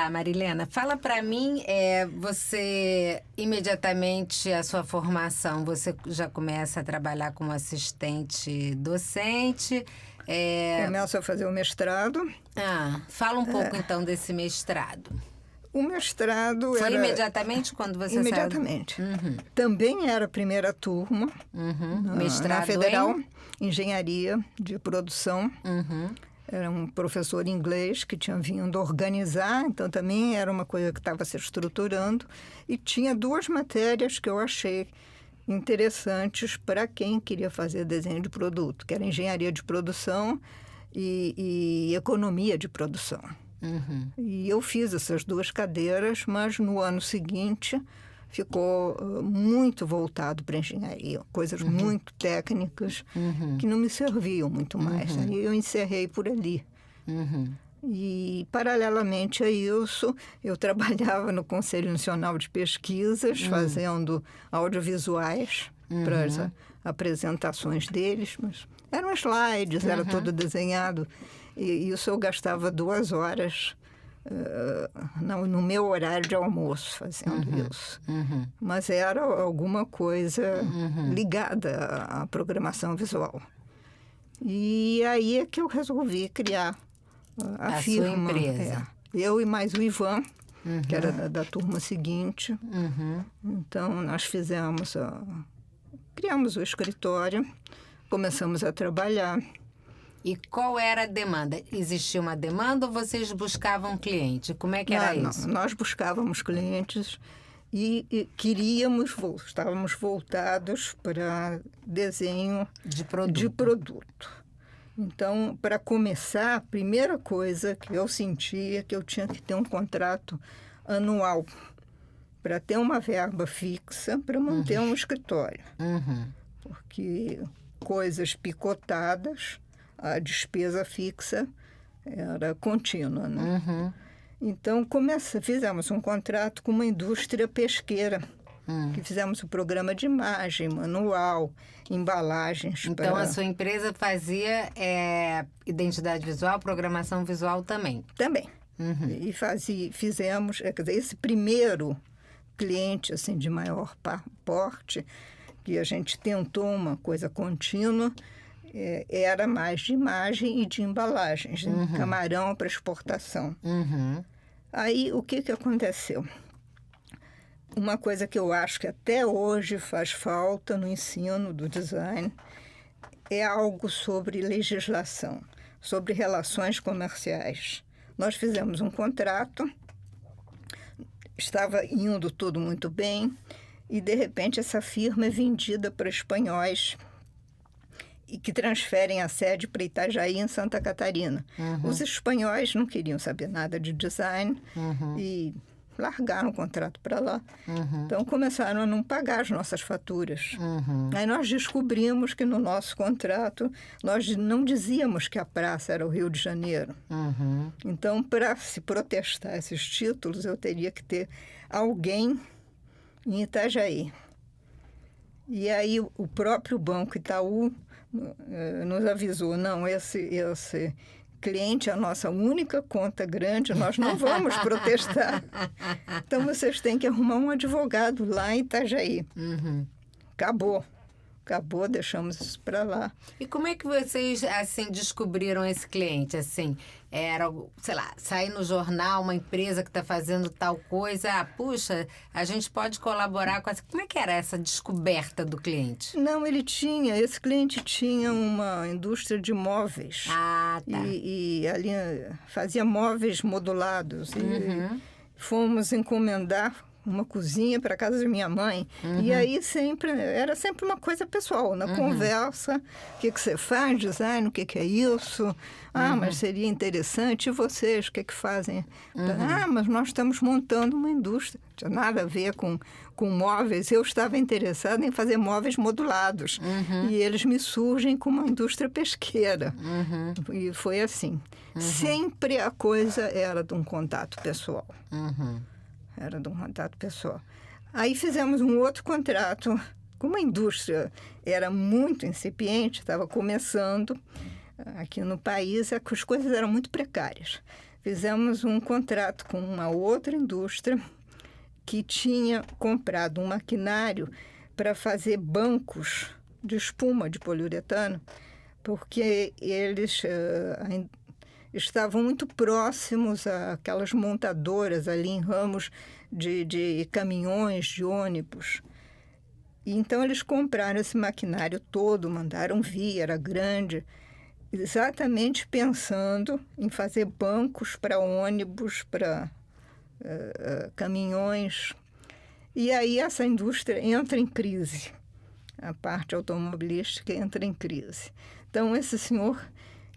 lá, Marilena, fala para mim, você imediatamente, a sua formação, você já começa a trabalhar como assistente docente? Começo a fazer o mestrado. Fala um pouco então desse mestrado. O mestrado Foi era... imediatamente quando você Imediatamente. saiu? Uhum. Também era a primeira turma. Mestrado na Federal, Engenharia de Produção. Era um professor inglês que tinha vindo organizar, então também era uma coisa que estava se estruturando. E tinha 2 matérias que eu achei interessantes para quem queria fazer desenho de produto, que era Engenharia de Produção e Economia de Produção. E eu fiz essas 2 cadeiras, mas no ano seguinte ficou muito voltado para engenharia, coisas muito técnicas que não me serviam muito mais. Aí eu encerrei por ali. E, paralelamente a isso, eu trabalhava no Conselho Nacional de Pesquisas, fazendo audiovisuais para as apresentações deles, mas eram slides, era todo desenhado. E isso eu gastava 2 horas no meu horário de almoço fazendo isso. Mas era alguma coisa ligada à programação visual. E aí é que eu resolvi criar a firma. Sua empresa. Eu e mais o Ivan, que era da turma seguinte. Então, nós criamos o escritório, começamos a trabalhar. E qual era a demanda? Existia uma demanda ou vocês buscavam cliente? Como é que era isso? Nós buscávamos clientes e estávamos voltados para desenho de produto. Então, para começar, a primeira coisa que eu sentia é que eu tinha que ter um contrato anual para ter uma verba fixa para manter um escritório. Porque coisas picotadas, a despesa fixa era contínua, né? Então, fizemos um contrato com uma indústria pesqueira, que fizemos o programa de imagem, manual, embalagens. Então, a sua empresa fazia identidade visual, programação visual também? Também. E fizemos, quer dizer, esse primeiro cliente assim, de maior porte, que a gente tentou uma coisa contínua, era mais de imagem e de embalagens, camarão para exportação. Aí, o que aconteceu? Uma coisa que eu acho que até hoje faz falta no ensino do design é algo sobre legislação, sobre relações comerciais. Nós fizemos um contrato, estava indo tudo muito bem, e, de repente, essa firma é vendida para espanhóis e que transferem a sede para Itajaí, em Santa Catarina. Os espanhóis não queriam saber nada de design e largaram o contrato para lá. Então, começaram a não pagar as nossas faturas. Aí nós descobrimos que no nosso contrato nós não dizíamos que a praça era o Rio de Janeiro. Então, para se protestar esses títulos, eu teria que ter alguém em Itajaí. E aí o próprio Banco Itaú nos avisou, não, esse cliente é a nossa única conta grande, nós não vamos protestar. Então, vocês têm que arrumar um advogado lá em Itajaí. Acabou, deixamos isso para lá. E como é que vocês, assim, descobriram esse cliente? Assim, era, sei lá, sair no jornal, uma empresa que está fazendo tal coisa, puxa, a gente pode colaborar com essa... Como é que era essa descoberta do cliente? Não, esse cliente tinha uma indústria de móveis. Tá. E ali fazia móveis modulados. E fomos encomendar uma cozinha para a casa de minha mãe. E aí era sempre uma coisa pessoal, na conversa. O que você faz, design, o que é isso? Mas seria interessante. E vocês, o que fazem? Mas nós estamos montando uma indústria. Não tinha nada a ver com móveis. Eu estava interessada em fazer móveis modulados. E eles me surgem com uma indústria pesqueira. E foi assim. Sempre a coisa era de um contato pessoal. Era de um contato pessoal. Aí fizemos um outro contrato com uma indústria. Era muito incipiente, estava começando aqui no país, as coisas eram muito precárias. fizemos um contrato com uma outra indústria que tinha comprado um maquinário para fazer bancos de espuma de poliuretano, porque eles estavam muito próximos àquelas montadoras ali em ramos de caminhões, de ônibus. E então eles compraram esse maquinário todo, mandaram vir, era grande, exatamente pensando em fazer bancos para ônibus, para caminhões. E aí essa indústria entra em crise. A parte automobilística entra em crise. Então, esse senhor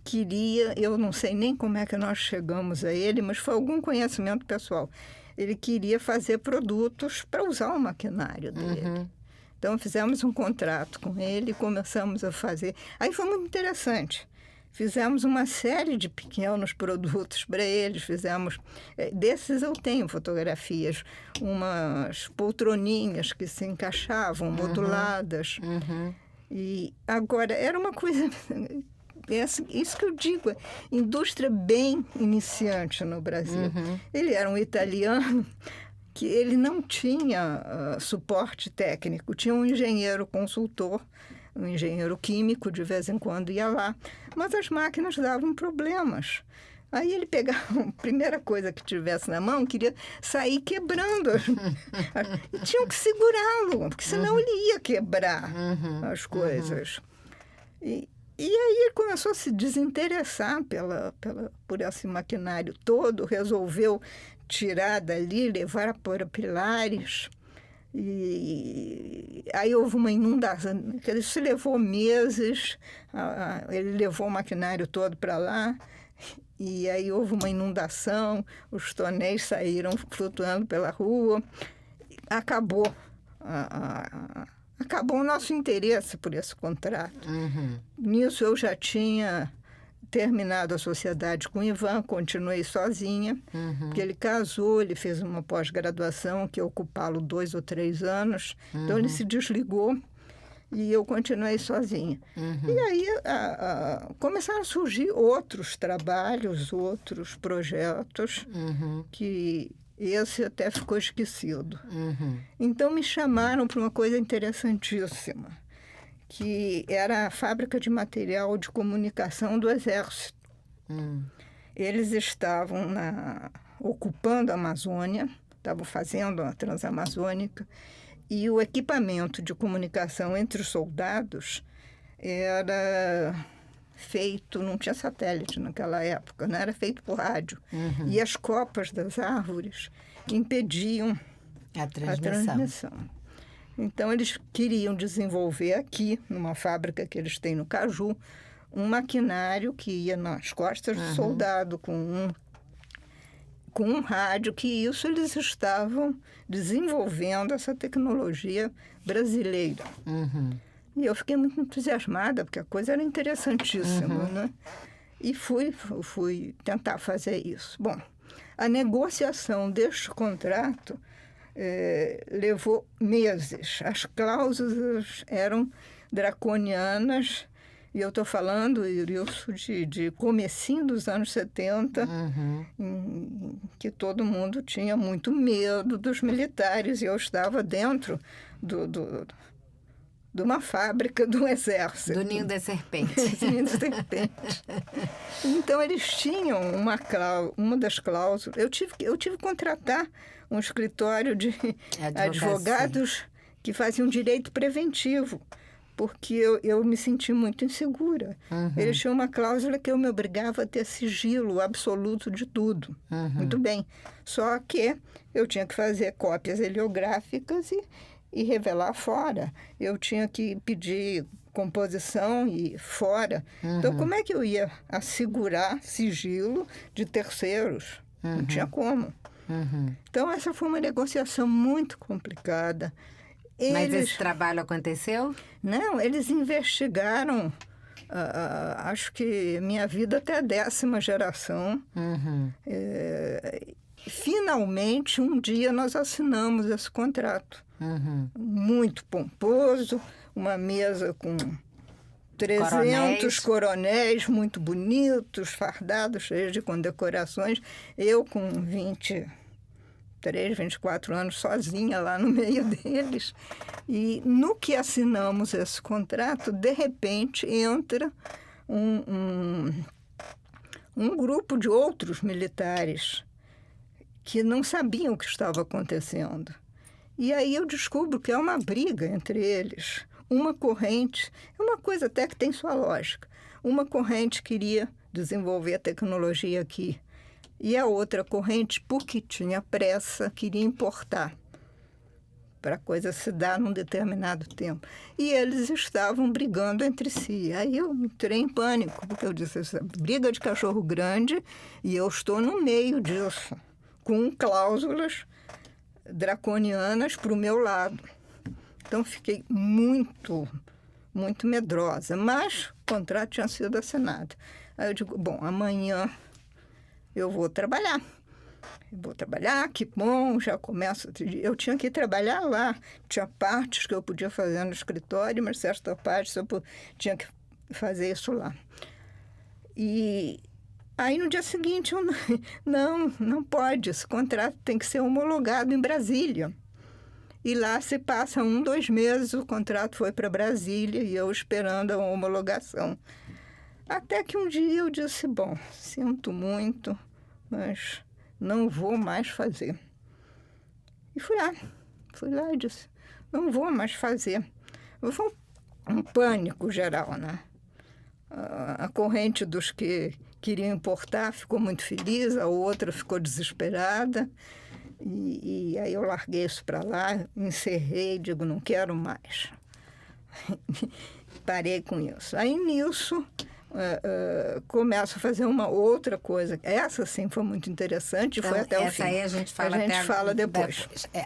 queria, eu não sei nem como é que nós chegamos a ele, mas foi algum conhecimento pessoal. Ele queria fazer produtos para usar o maquinário dele. Uhum. Então, fizemos um contrato com ele e começamos a fazer. Aí foi muito interessante. Fizemos uma série de pequenos produtos para eles. Fizemos... Desses eu tenho fotografias. Umas poltroninhas que se encaixavam, moduladas. Uhum. E agora, era uma coisa... Isso que eu digo, indústria bem iniciante no Brasil. Uhum. Ele era um italiano que ele não tinha suporte técnico. Tinha um engenheiro consultor, um engenheiro químico, de vez em quando ia lá. Mas as máquinas davam problemas. Aí ele pegava a primeira coisa que tivesse na mão, queria sair quebrando. E tinham que segurá-lo, porque senão ele ia quebrar as coisas. E aí ele começou a se desinteressar por esse maquinário todo, resolveu tirar dali, levar para Pilares. E aí houve uma inundação, isso levou meses, ele levou o maquinário todo para lá, e aí houve uma inundação, os tonéis saíram flutuando pela rua, acabou o nosso interesse por esse contrato. Uhum. Nisso eu já tinha terminado a sociedade com o Ivan, continuei sozinha, porque ele casou, ele fez uma pós-graduação que ia ocupá-lo 2 ou 3 anos, então ele se desligou e eu continuei sozinha. E aí começaram a surgir outros trabalhos, outros projetos, que esse até ficou esquecido. Então me chamaram para uma coisa interessantíssima, que era a fábrica de material de comunicação do Exército. Eles estavam ocupando a Amazônia, estavam fazendo a Transamazônica, e o equipamento de comunicação entre os soldados era feito, não tinha satélite naquela época, né? Era feito por rádio. E as copas das árvores impediam a transmissão. Então, eles queriam desenvolver aqui, numa fábrica que eles têm no Caju, um maquinário que ia nas costas do soldado com um rádio, que isso eles estavam desenvolvendo essa tecnologia brasileira. E eu fiquei muito entusiasmada, porque a coisa era interessantíssima, né? E fui tentar fazer isso. Bom, a negociação deste contrato levou meses. As cláusulas eram draconianas, e eu estou falando, Irilson, de comecinho dos anos 70, em que todo mundo tinha muito medo dos militares, e eu estava dentro de uma fábrica do Exército. Do Ninho das Serpentes. Do Ninho das Serpentes. Então, eles tinham uma das cláusulas. Eu tive que contratar um escritório de advogados que faziam direito preventivo, porque eu me senti muito insegura. Eles tinham uma cláusula que eu me obrigava a ter sigilo absoluto de tudo. Muito bem. Só que eu tinha que fazer cópias heliográficas e revelar fora. Eu tinha que pedir composição e fora. Então, como é que eu ia assegurar sigilo de terceiros? Não tinha como. Então, essa foi uma negociação muito complicada. Mas esse trabalho aconteceu? Não, eles investigaram, acho que minha vida até a 10ª geração. Finalmente, um dia, nós assinamos esse contrato. Muito pomposo, uma mesa com 300 coronéis muito bonitos, fardados, cheios de condecorações. Eu com 23, 24 anos, sozinha lá no meio deles. E no que assinamos esse contrato, de repente entra um grupo de outros militares que não sabiam o que estava acontecendo. E aí eu descubro que é uma briga entre eles. Uma corrente, é uma coisa até que tem sua lógica. Uma corrente queria desenvolver a tecnologia aqui. E a outra corrente, porque tinha pressa, queria importar para a coisa se dar num determinado tempo. E eles estavam brigando entre si. Aí eu entrei em pânico, porque eu disse, essa briga de cachorro grande e eu estou no meio disso, com cláusulas draconianas para o meu lado. Então, fiquei muito, muito medrosa. Mas o contrato tinha sido assinado. Aí eu digo, bom, amanhã eu vou trabalhar. Que bom, já começo. Eu tinha que ir trabalhar lá. Tinha partes que eu podia fazer no escritório, mas certa parte eu tinha que fazer isso lá. E aí, no dia seguinte, eu não pode. Esse contrato tem que ser homologado em Brasília. E lá se passa 2 meses, o contrato foi para Brasília e eu esperando a homologação. Até que um dia eu disse, bom, sinto muito, mas não vou mais fazer. E fui lá e disse, não vou mais fazer. Foi um pânico geral, né? A corrente dos que queriam importar ficou muito feliz, a outra ficou desesperada. E aí eu larguei isso para lá, encerrei, digo, não quero mais. Parei com isso. Aí, nisso, começo a fazer uma outra coisa. Essa, sim, foi muito interessante, então, foi até o fim. Essa aí a gente fala, fala depois. É.